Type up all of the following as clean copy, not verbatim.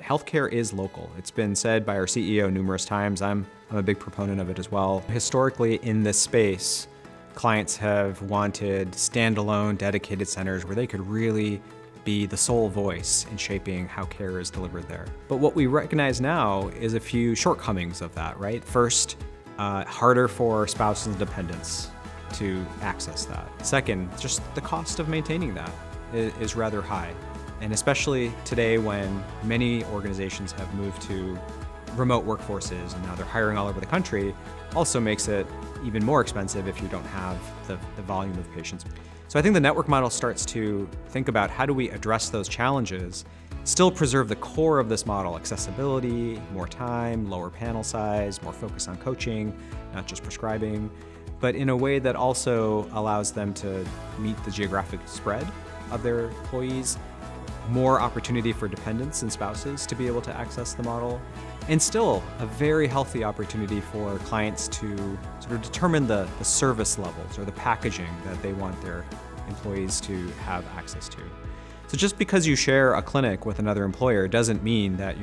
healthcare is local. It's been said by our CEO numerous times. I'm a big proponent of it as well. Historically, in this space, clients have wanted standalone, dedicated centers where they could really be the sole voice in shaping how care is delivered there. But what we recognize now is a few shortcomings of that, right? First, harder for spouses and dependents to access that. Second, just the cost of maintaining that is rather high. And especially today when many organizations have moved to remote workforces and now they're hiring all over the country, also makes it even more expensive if you don't have the volume of patients. So I think the network model starts to think about how do we address those challenges, still preserve the core of this model, accessibility, more time, lower panel size, more focus on coaching, not just prescribing, but in a way that also allows them to meet the geographic spread of their employees, more opportunity for dependents and spouses to be able to access the model, and still a very healthy opportunity for clients to sort of determine the service levels or the packaging that they want their employees to have access to. So just because you share a clinic with another employer doesn't mean that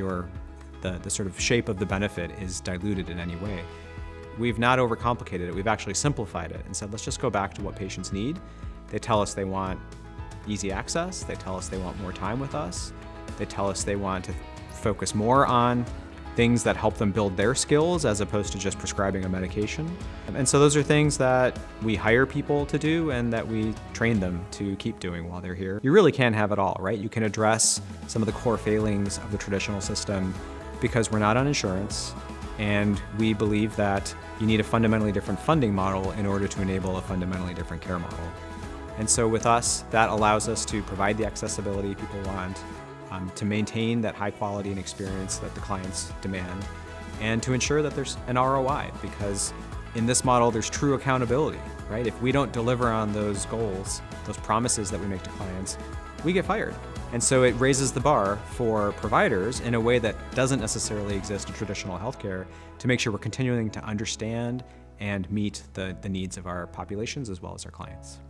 the sort of shape of the benefit is diluted in any way. We've not overcomplicated it. We've actually simplified it and said, let's just go back to what patients need. They tell us they want easy access. They tell us they want more time with us. They tell us they want to focus more on things that help them build their skills as opposed to just prescribing a medication. And so those are things that we hire people to do and that we train them to keep doing while they're here. You really can have it all, right? You can address some of the core failings of the traditional system because we're not on insurance, and we believe that you need a fundamentally different funding model in order to enable a fundamentally different care model. And so with us, that allows us to provide the accessibility people want, to maintain that high quality and experience that the clients demand, and to ensure that there's an ROI, because in this model, there's true accountability, right? If we don't deliver on those goals, those promises that we make to clients, we get fired. And so it raises the bar for providers in a way that doesn't necessarily exist in traditional healthcare to make sure we're continuing to understand and meet the needs of our populations as well as our clients.